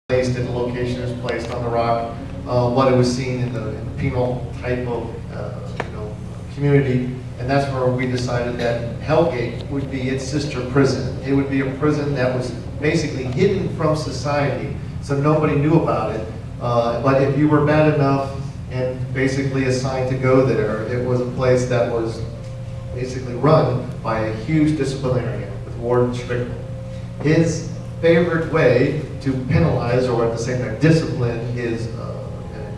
placed and the location is placed on the rock, what it was seen in the penal type of community, and that's where we decided that Hellgate would be its sister prison. It would be a prison that was basically hidden from society, so nobody knew about it. But if you were bad enough and basically assigned to go there, it was a place that was basically run by a huge disciplinarian with Warden Strickland. His favorite way to penalize, or at the same time discipline, his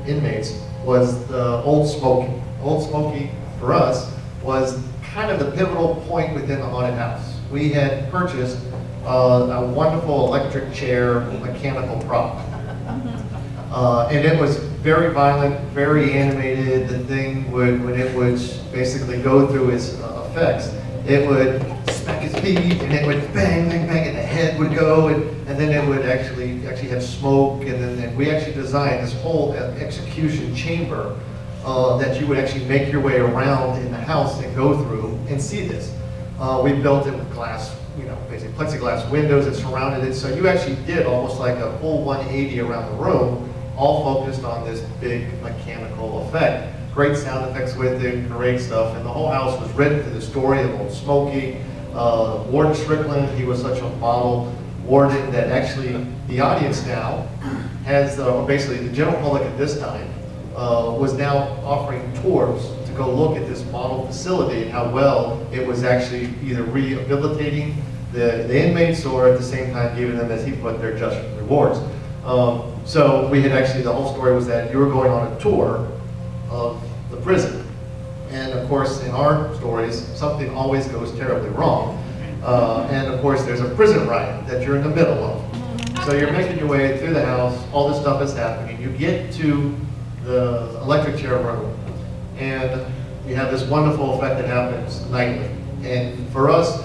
inmates was the Old Smoky. Old Smoky, for us, was kind of the pivotal point within the haunted house. We had purchased a wonderful electric chair mechanical prop. And it was very violent, very animated. The thing would, when it would basically go through its effects, it would smack its feet, and it would bang, bang, bang, and the head would go, and then it would actually have smoke, and then we actually designed this whole execution chamber that you would actually make your way around in the house and go through and see this. We built it with glass, basically plexiglass windows that surrounded it, so you actually did almost like a full 180 around the room, all focused on this big mechanical effect. Great sound effects with it, great stuff, and the whole house was written to the story of Old Smoky. Warden Strickland, he was such a model warden that actually the audience now has, basically the general public at this time, was now offering tours to go look at this model facility and how well it was actually either rehabilitating the inmates or at the same time giving them, as he put, their just rewards. So we had actually, the whole story was that you were going on a tour of the prison. And of course, in our stories, something always goes terribly wrong. And of course, there's a prison riot that you're in the middle of. So you're making your way through the house, all this stuff is happening. You get to the electric chair room, and you have this wonderful effect that happens nightly. And for us,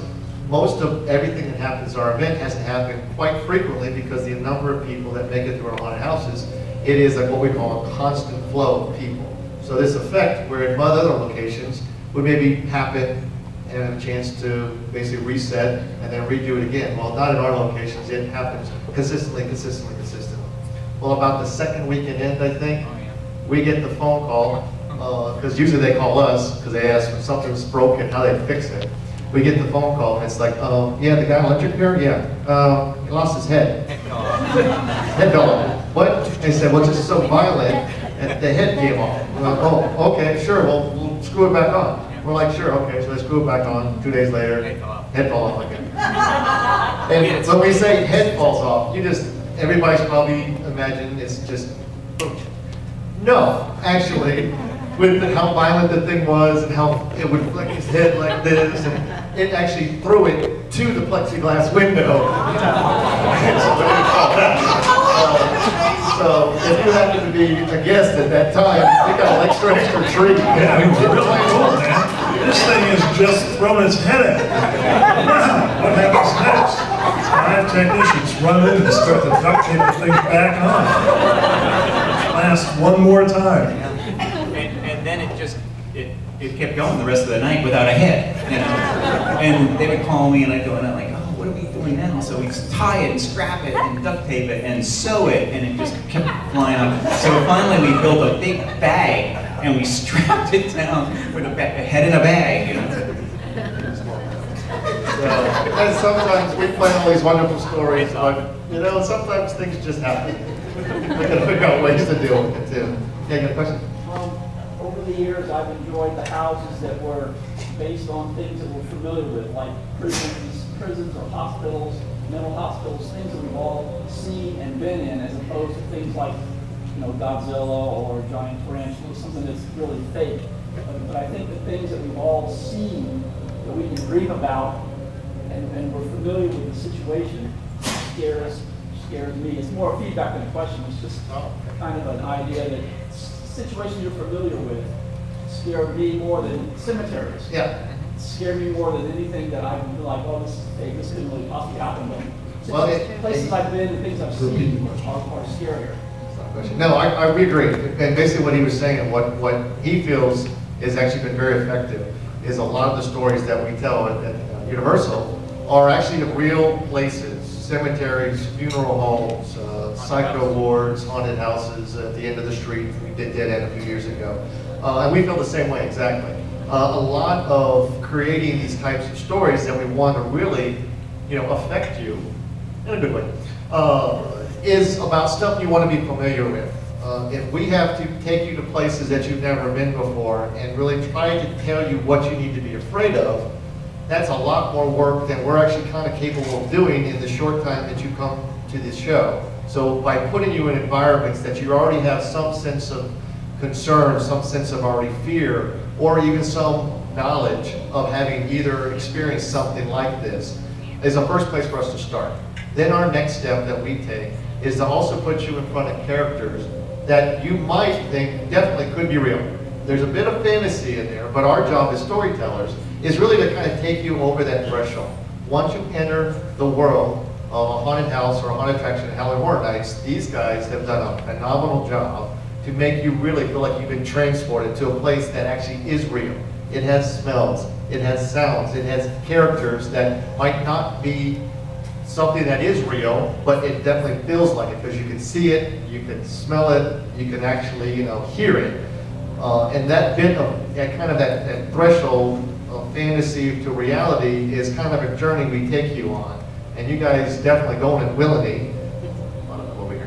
most of everything that happens, our event has to happen quite frequently because the number of people that make it through our haunted houses, it is like what we call a constant flow of people. So this effect, where in other locations, would maybe happen and have a chance to basically reset and then redo it again. Well, not in our locations, it happens consistently. Well, about the second weekend end, I think, we get the phone call, because usually they call us, because they ask if something's broken, how they fix it. We get the phone call, and it's like, yeah, the guy on electric here, yeah, he lost his head. Head fell off. What? They said, well, it's just so violent, and the head came off. We're like, oh, okay, sure, well, we'll screw it back on. We're like, sure, okay, so they screw it back on. 2 days later, head fell off again. And when we say head falls off, everybody's probably imagined it's just, no, actually, with how violent the thing was and how it would flick his head like this, and it actually threw it to the plexiglass window. So if you happened to be a guest at that time, you got an extra treat. Yeah, I mean, really cool, man. This thing is just throwing its head at me. Wow, what happens next? 5 technicians run in and start to duct tape the thing back on. Last one more time. And then it kept going the rest of the night without a head, And they would call me and I'd go and I'm like, oh, what are we doing now? So we tie it and strap it and duct tape it and sew it, and it just kept flying up. So finally we built a big bag and we strapped it down with a head in a bag, So, and sometimes we play all these wonderful stories, but sometimes things just happen. We gotta figure out ways to deal with it too. Yeah, you got a question? Over the years, I've enjoyed the houses that were based on things that we're familiar with, like prisons or hospitals, mental hospitals, things that we've all seen and been in, as opposed to things like, Godzilla or giant tarantulas, something that's really fake. But I think the things that we've all seen, that we can dream about, and we're familiar with the situation, scares me. It's more feedback than a question. It's just kind of an idea that situation you're familiar with scare me more than cemeteries. Yeah. Scare me more than anything that I can be like, oh, this is fake, this couldn't really possibly happen. But places I've been and things I've seen are scarier. No, I agree. And basically what he was saying and what he feels has actually been very effective is a lot of the stories that we tell at Universal are actually the real places, cemeteries, funeral homes, psycho wards, haunted houses at the end of the street. We did Dead End a few years ago. And we feel the same way, exactly. A lot of creating these types of stories that we want to really, affect you in a good way, is about stuff you want to be familiar with. If we have to take you to places that you've never been before and really try to tell you what you need to be afraid of, that's a lot more work than we're actually kind of capable of doing in the short time that you come to this show. So by putting you in environments that you already have some sense of concern, some sense of already fear, or even some knowledge of having either experienced something like this, is a first place for us to start. Then our next step that we take is to also put you in front of characters that you might think definitely could be real. There's a bit of fantasy in there, but our job as storytellers is really to kind of take you over that threshold. Once you enter the world of a haunted house or a haunted attraction at Halloween Horror Nights, these guys have done a phenomenal job to make you really feel like you've been transported to a place that actually is real. It has smells, it has sounds, it has characters that might not be something that is real, but it definitely feels like it because you can see it, you can smell it, you can actually, hear it. And that bit of that threshold of fantasy to reality is kind of a journey we take you on. And you guys definitely going in Willany. Over here.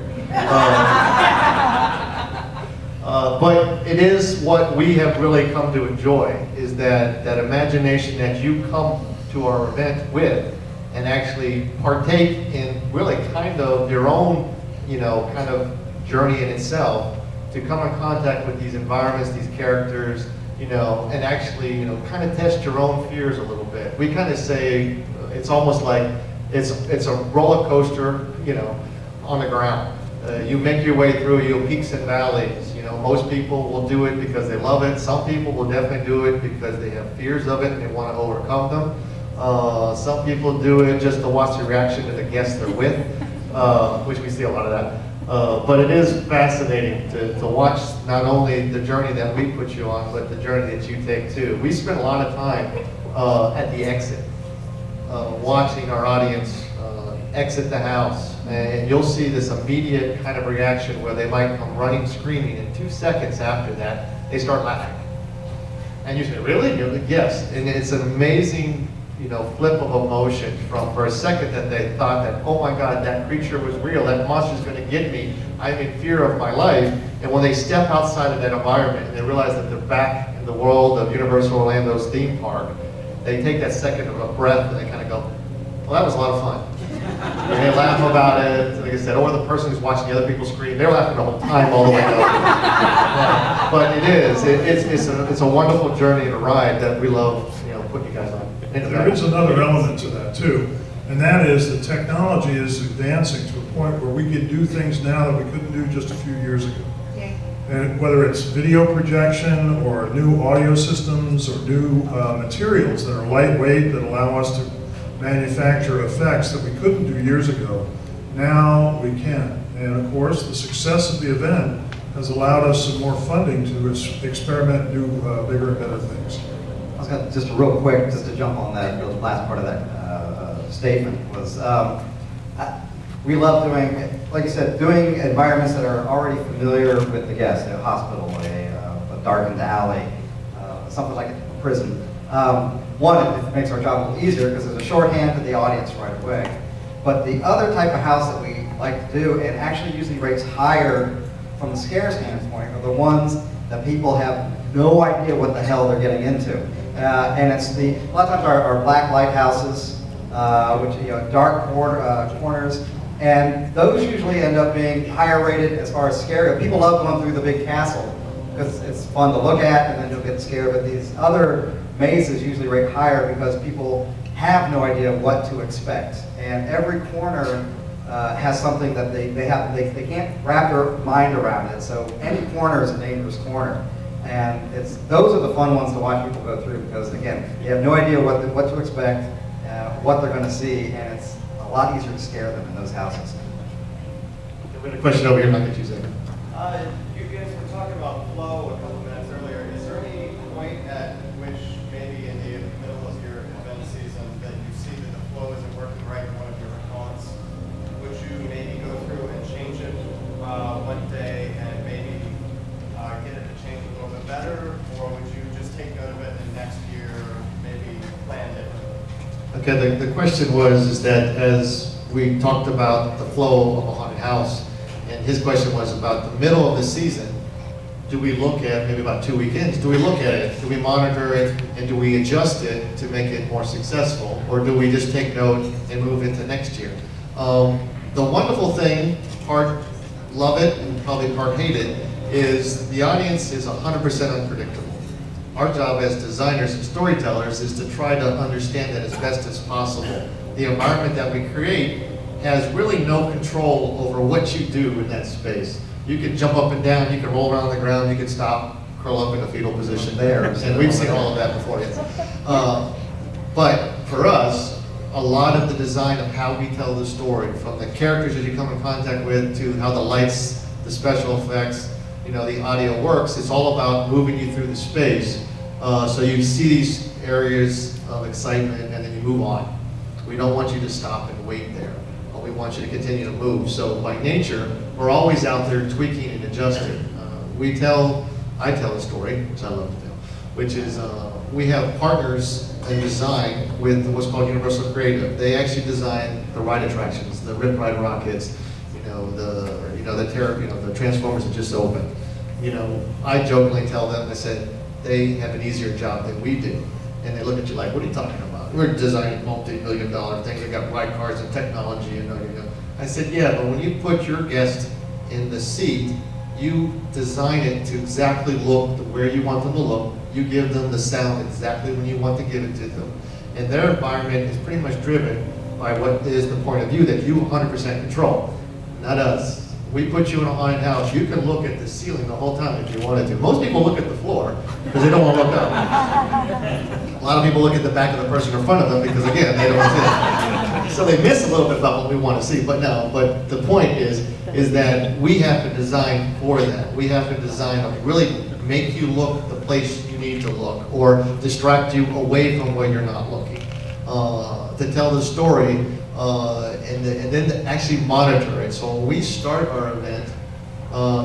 But it is what we have really come to enjoy, is that imagination that you come to our event with and actually partake in really kind of your own, kind of journey in itself, to come in contact with these environments, these characters, and actually, kind of test your own fears a little bit. We kind of say it's almost like it's a roller coaster, on the ground. You make your way through, peaks and valleys. Most people will do it because they love it. Some people will definitely do it because they have fears of it and they want to overcome them. Some people do it just to watch the reaction of the guests they're with, which we see a lot of that. But it is fascinating to watch not only the journey that we put you on, but the journey that you take too. We spend a lot of time at the exit, watching our audience exit the house, and you'll see this immediate kind of reaction where they might come running, screaming, and 2 seconds after that, they start laughing. And you say, really? You're like, yes. And it's an amazing, flip of emotion from, for a second, that they thought that, oh my God, that creature was real, that monster's gonna get me, I'm in fear of my life. And when they step outside of that environment and they realize that they're back in the world of Universal Orlando's theme park, they take that second of a breath and they kind of go, well, that was a lot of fun. And they laugh about it, like I said, or the person who's watching the other people scream, they're laughing the whole time all the way up. But it is, it's a wonderful journey and a ride that we love, putting you guys on. There is another element to that too, and that is that technology is advancing to a point where we can do things now that we couldn't do just a few years ago. And whether it's video projection or new audio systems or new materials that are lightweight that allow us to manufacture effects that we couldn't do years ago, now we can. And of course, the success of the event has allowed us some more funding to experiment and do bigger and better things. I was going to, just real quick, just to jump on that, the last part of that statement was, we love doing, like you said, doing environments that are already familiar with the guests, a hospital, a darkened alley, something like a prison. One, it makes our job a little easier because there's a shorthand to the audience right away. But the other type of house that we like to do, and actually usually rates higher from the scare standpoint, are the ones that people have no idea what the hell they're getting into. And it's a lot of times our black lighthouses, which, dark corners, and those usually end up being higher rated as far as scary. People love going through the big castle because it's fun to look at and then you'll get scared. But these other mazes usually rate higher because people have no idea what to expect. And every corner has something that they can't wrap their mind around it. So any corner is a dangerous corner. And those are the fun ones to watch people go through because, again, you have no idea what to expect, what they're going to see, and it's a lot easier to scare them in those houses. We had a question over here, Mike, that you said. You guys were talking about flow a couple minutes earlier. Is there any point at which maybe in the middle of your event season that you see that the flow isn't working right in one of your haunts? Would you maybe go through and change it Okay, the question was, is that as we talked about the flow of a haunted house, and his question was about the middle of the season, do we look at, maybe about 2 weekends, do we look at it, do we monitor it, and do we adjust it to make it more successful? Or do we just take note and move into next year? The wonderful thing, part love it and probably part hate it, is the audience is 100% unpredictable. Our job as designers and storytellers is to try to understand that as best as possible. The environment that we create has really no control over what you do in that space. You can jump up and down, you can roll around on the ground, you can stop, curl up in a fetal position there, and we've seen all of that before. But for us, a lot of the design of how we tell the story, from the characters that you come in contact with to how the lights, the special effects, the audio works, it's all about moving you through the space. So you see these areas of excitement and then you move on. We don't want you to stop and wait there. We want you to continue to move. So by nature, we're always out there tweaking and adjusting. I tell a story, which I love to tell, which is we have partners in design with what's called Universal Creative. They actually design the ride attractions, the Rip Ride rockets, the Transformers that just opened. I jokingly tell them, I said, they have an easier job than we do. And they look at you like, what are you talking about? We're designing multi-million-dollar things. They got ride cars and technology. I said, yeah, but when you put your guest in the seat, you design it to exactly look where you want them to look. You give them the sound exactly when you want to give it to them. And their environment is pretty much driven by what is the point of view that you 100% control, not us. We put you in a haunted house, you can look at the ceiling the whole time if you wanted to. Most people look at the floor because they don't want to look up. A lot of people look at the back of the person in front of them because, again, they don't see. So they miss a little bit about what we want to see. But the point is that we have to design for that. We have to design to really make you look the place you need to look or distract you away from where you're not looking. To tell the story and then to actually monitor it. So when we start our event,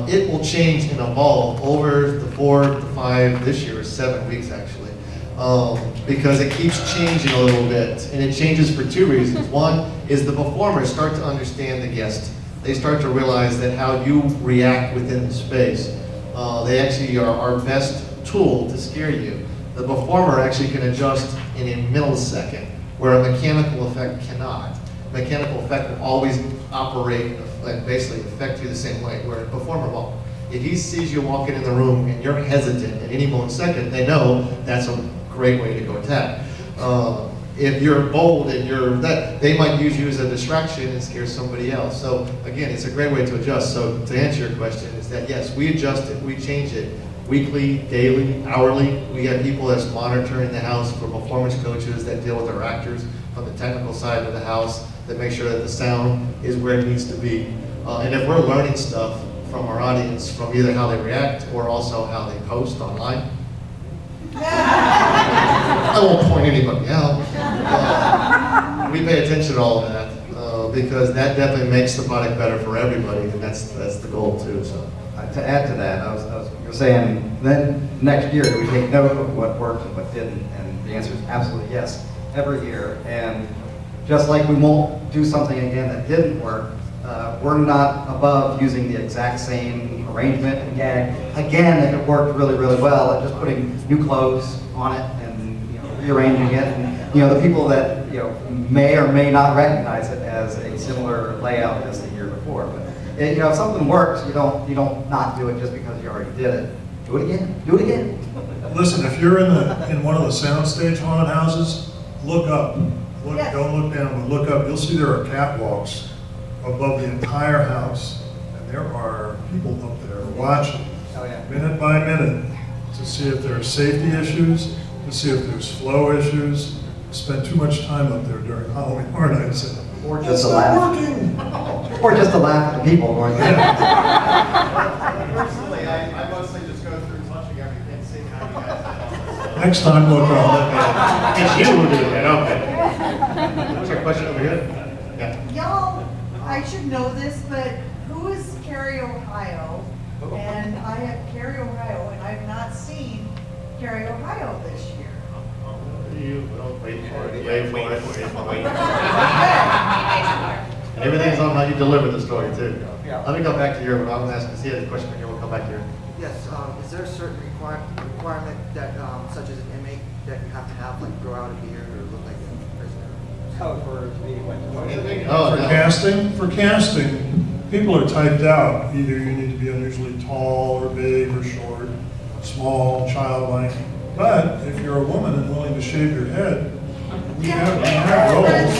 it will change and evolve over the 4 to 5, this year is 7 weeks actually, because it keeps changing a little bit. And it changes for 2 reasons. One is the performers start to understand the guest. They start to realize that how you react within the space, they actually are our best tool to scare you. The performer actually can adjust in a millisecond, where a mechanical effect cannot. Mechanical effect will always operate and basically affect you the same way, where a performer won't. If he sees you walking in the room and you're hesitant at any moment second, they know that's a great way to go attack. If you're bold and they might use you as a distraction and scare somebody else. So again, it's a great way to adjust. So to answer your question is that yes, we adjust it, we change it weekly, daily, hourly. We have people that's monitoring the house for performance coaches that deal with our actors from the technical side of the house that make sure that the sound is where it needs to be. And if we're learning stuff from our audience, from either how they react or also how they post online, I won't point anybody out. We pay attention to all of that because that definitely makes the product better for everybody, and that's the goal too. So. To add to that, you were saying, then next year, do we take note of what worked and what didn't? And the answer is absolutely yes, every year. And just like we won't do something again that didn't work, we're not above using the exact same arrangement and gag again if it worked really, really well, and just putting new clothes on it and rearranging it. And the people that may or may not recognize it as a similar layout as the year before. But if something works, you don't not do it just because you already did it. Do it again. Do it again. Listen, if you're in one of the soundstage haunted houses, look up. Yes. Don't look down, but look up. You'll see there are catwalks above the entire house, and there are people up there watching minute by minute to see if there are safety issues, to see if there's flow issues. Spend too much time up there during Halloween Horror Nights. Or just to laugh. Or just to laugh at the people going there. Personally, I mostly just go through touching everything, seeing how you guys did on this. Next time, look up. It's you who do that, okay. What's your question over here? Yeah. Y'all, I should know this, but who is Cary, Ohio? And I have Cary, Ohio, and I've not seen Cary, Ohio this year. you. Well, wait for it. Wait for it. And everything's on how you deliver the story too. Yeah. Let me go back to your. I'm going to ask. See, the question here. We'll come back to your. Yes, is there a certain requirement that, such as an inmate, that you have to have, like, grow out a beard or look like a prisoner? Oh, for me, Oh, For no. casting, people are typed out. Either you need to be unusually tall or big or short, small, childlike. But if you're a woman and willing to shave your head, we have roles.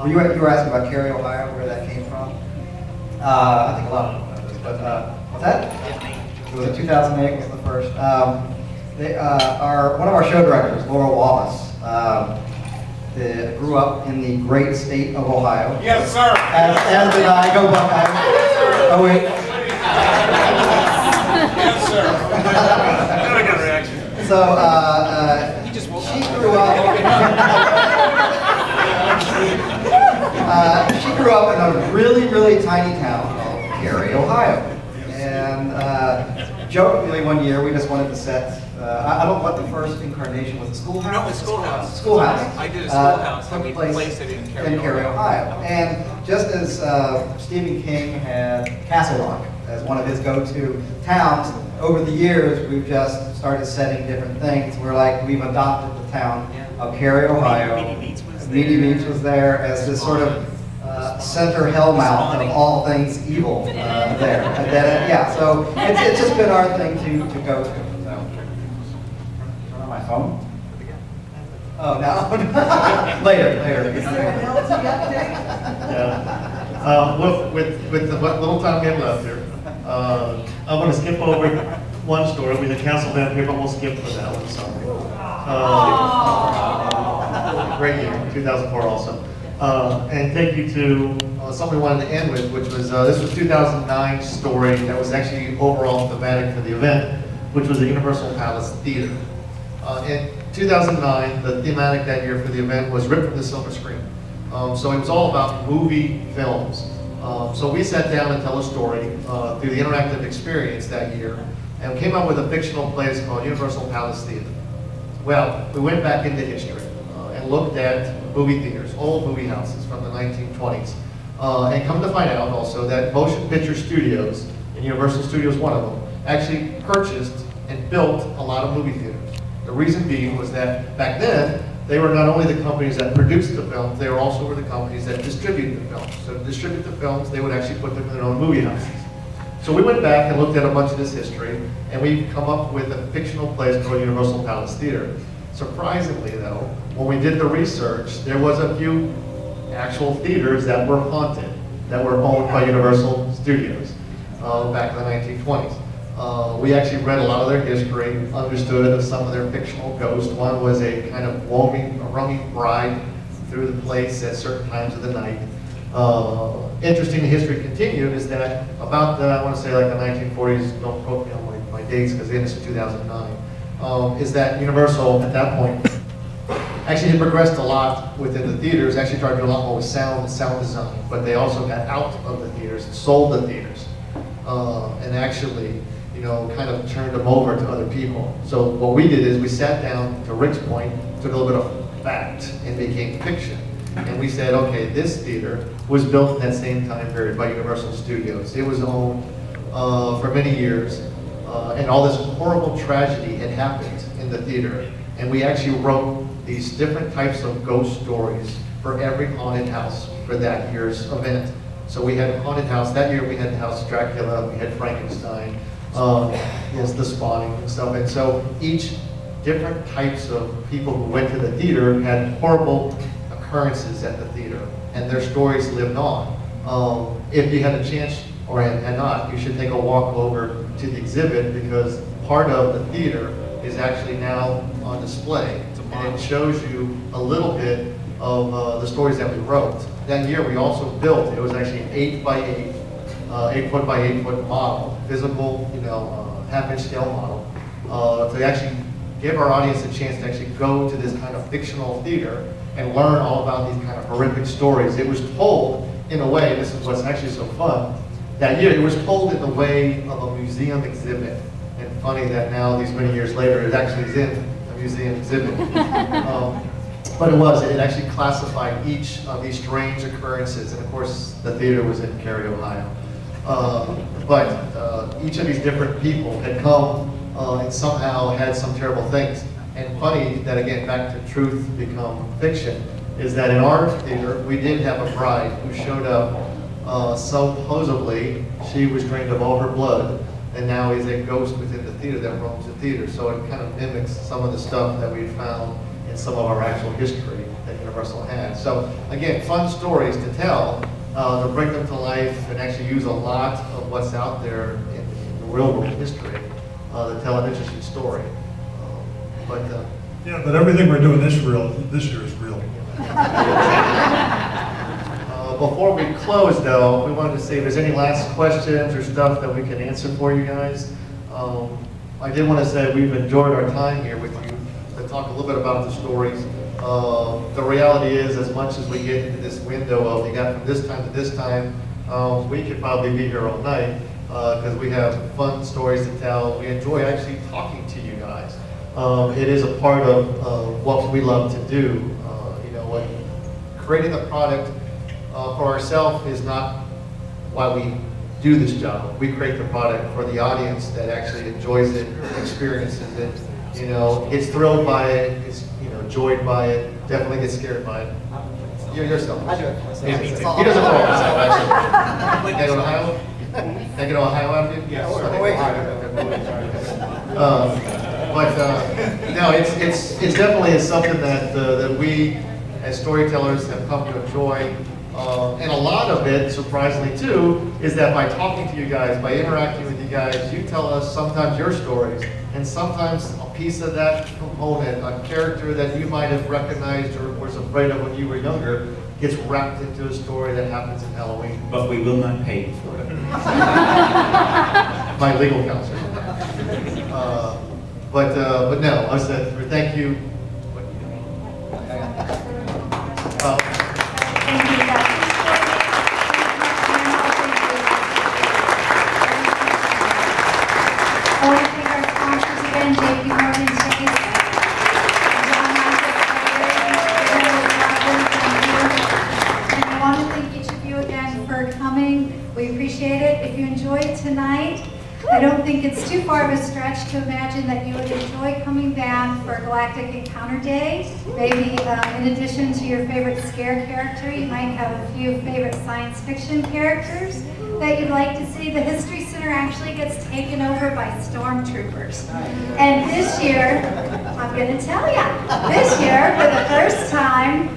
You were asking about Cary, Ohio, where that came from? I think a lot of people know this, but what's that? It was 2008 was the first. One of our show directors, Laura Wallace, grew up in the great state of Ohio. Yes, sir. As did I. Go Buckeyes. Oh wait. Yes, sir. Not a good reaction. So she grew up. She grew up in a really, really tiny town called Cary, Ohio. And jokingly one year we just wanted to set, I don't know what the first incarnation was, a schoolhouse? No, it's Schoolhouse. Schoolhouse. I did a Schoolhouse, took and we place placed it in Cary, Ohio. And just as Stephen King had Castle Rock as one of his go-to towns, over the years we've just started setting different things. We've adopted the town of Cary, Ohio. Meaty Beach was there as this sort of center hellmouth of all things evil there. And then, so it's just been our thing to go to. So, turn on my phone. Oh no, later. Is there an LT update? Yeah. With the little time we have left here, I'm going to skip over one story. We had Castle Van here, but we'll skip for that one. Sorry. Great year, 2004 also. And take you to something we wanted to end with, which was, this was 2009 story that was actually overall thematic for the event, which was the Universal Palace Theater. In 2009, the thematic that year for the event was Ripped from the Silver Screen. So it was all about movie films. So we sat down and tell a story through the interactive experience that year, and came up with a fictional place called Universal Palace Theater. Well, we went back into history and looked at movie theaters, old movie houses from the 1920s, and come to find out also that Motion Picture Studios, and Universal Studios one of them, actually purchased and built a lot of movie theaters. The reason being was that back then, they were not only the companies that produced the films, they were also the companies that distributed the films. So to distribute the films, they would actually put them in their own movie houses. So we went back and looked at a bunch of this history, and we've come up with a fictional place called Universal Palace Theater. Surprisingly though, when we did the research, there was a few actual theaters that were haunted, that were owned by Universal Studios back in the 1920s. We actually read a lot of their history, understood of some of their fictional ghosts. One was a kind of roaming bride through the place at certain times of the night. Interesting, the history continued is that about the, I want to say like the 1940s, don't quote me on my dates because the end is 2009, is that Universal at that point actually had progressed a lot within the theaters, actually tried to do a lot more with sound and sound design, but they also got out of the theaters, sold the theaters, and actually, you know, kind of turned them over to other people. So what we did is we sat down to Rick's point, took a little bit of fact and became fiction. And we said, okay, this theater was built in that same time period by Universal Studios. It was owned for many years, and all this horrible tragedy had happened in the theater. And we actually wrote these different types of ghost stories for every haunted house for that year's event. So we had a haunted house, that year we had the House of Dracula, we had Frankenstein, yes, the Spawning and stuff. And so each different types of people who went to the theater had horrible occurrences at the theater, and their stories lived on. If you had a chance, or had not, you should take a walk over to the exhibit, because part of the theater is actually now on display, and it shows you a little bit of the stories that we wrote. That year we also built, it was actually an 8 by 8, 8 foot by 8 foot model, physical, you know, half-inch scale model, to actually give our audience a chance to actually go to this kind of fictional theater and learn all about these kind of horrific stories. It was told in a way, this is what's actually so fun, that year it was told in the way of a museum exhibit. And funny that now, these many years later, it actually is in a museum exhibit. But it actually classified each of these strange occurrences. And of course, the theater was in Cary, Ohio. But each of these different people had come and somehow had some terrible things. And funny that, again, back to truth become fiction, is that in our theater, we did have a bride who showed up, supposedly she was drained of all her blood, and now is a ghost within the theater that roams the theater. So it kind of mimics some of the stuff that we found in some of our actual history that Universal had. So again, fun stories to tell, to bring them to life and actually use a lot of what's out there in the real world history to tell an interesting story. Yeah, but everything we're doing this year is real. Before we close, though, we wanted to see if there's any last questions or stuff that we can answer for you guys. I did want to say we've enjoyed our time here with you to talk a little bit about the stories. The reality is, as much as we get into this window of you got from this time to this time, we could probably be here all night because we have fun stories to tell. We enjoy actually talking to you guys. It is a part of what we love to do. You know, when creating the product for ourselves is not why we do this job. We create the product for the audience that actually enjoys it, experiences it, you know, gets thrilled by it, is, you know, joyed by it, definitely gets scared by it. You're yourself. I do it. Yeah, me too. He doesn't know himself, actually. Can I go to Ohio? Can I get Ohio out of you? Yes. No, it's definitely something that we as storytellers have come to enjoy. And a lot of it, surprisingly too, is that by talking to you guys, by interacting with you guys, you tell us sometimes your stories, and sometimes a piece of that component, a character that you might have recognized or was afraid of when you were younger, gets wrapped into a story that happens in Halloween. But we will not pay you for it. My legal counsel. But no, I said, thank you. Thank you, guys. I want to thank our sponsors again, JP Morgan Chase, and I want to thank each of you again for coming. We appreciate it. If you enjoyed tonight, I don't think it's too far of a stretch to imagine that you would enjoy coming back for Galactic Encounter Day. Maybe in addition to your favorite scare character, you might have a few favorite science fiction characters that you'd like to see. The History Center actually gets taken over by stormtroopers. And this year, I'm going to tell you, this year, for the first time,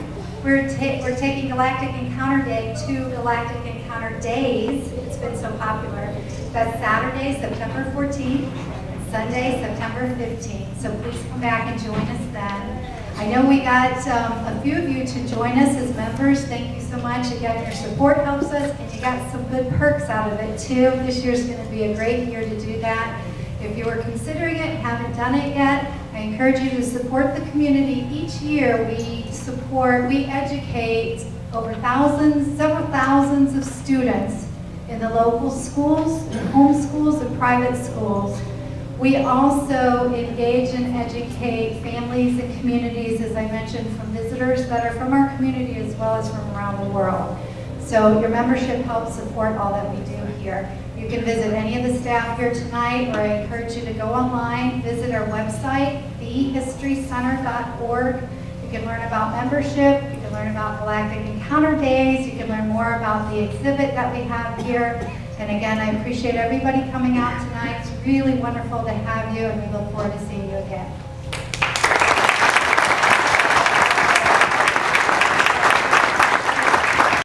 we're taking Galactic Encounter Day to Galactic Encounter Days. It's been so popular. That's Saturday, September 14th, and Sunday, September 15th. So please come back and join us then. I know we got a few of you to join us as members. Thank you so much. Again, your support helps us, and you got some good perks out of it too. This year's going to be a great year to do that. If you are considering it, haven't done it yet, I encourage you to support the community. Each year we educate over several thousands of students in the local schools, home schools, and private schools. We also engage and educate families and communities, as I mentioned, from visitors that are from our community as well as from around the world. So your membership helps support all that we do here. You can visit any of the staff here tonight, or I encourage you to go online, visit our website, thehistorycenter.org. You can learn about membership, you can learn about Galactic Encounter Days, you can learn more about the exhibit that we have here. And again, I appreciate everybody coming out tonight. It's really wonderful to have you, and we look forward to seeing you again.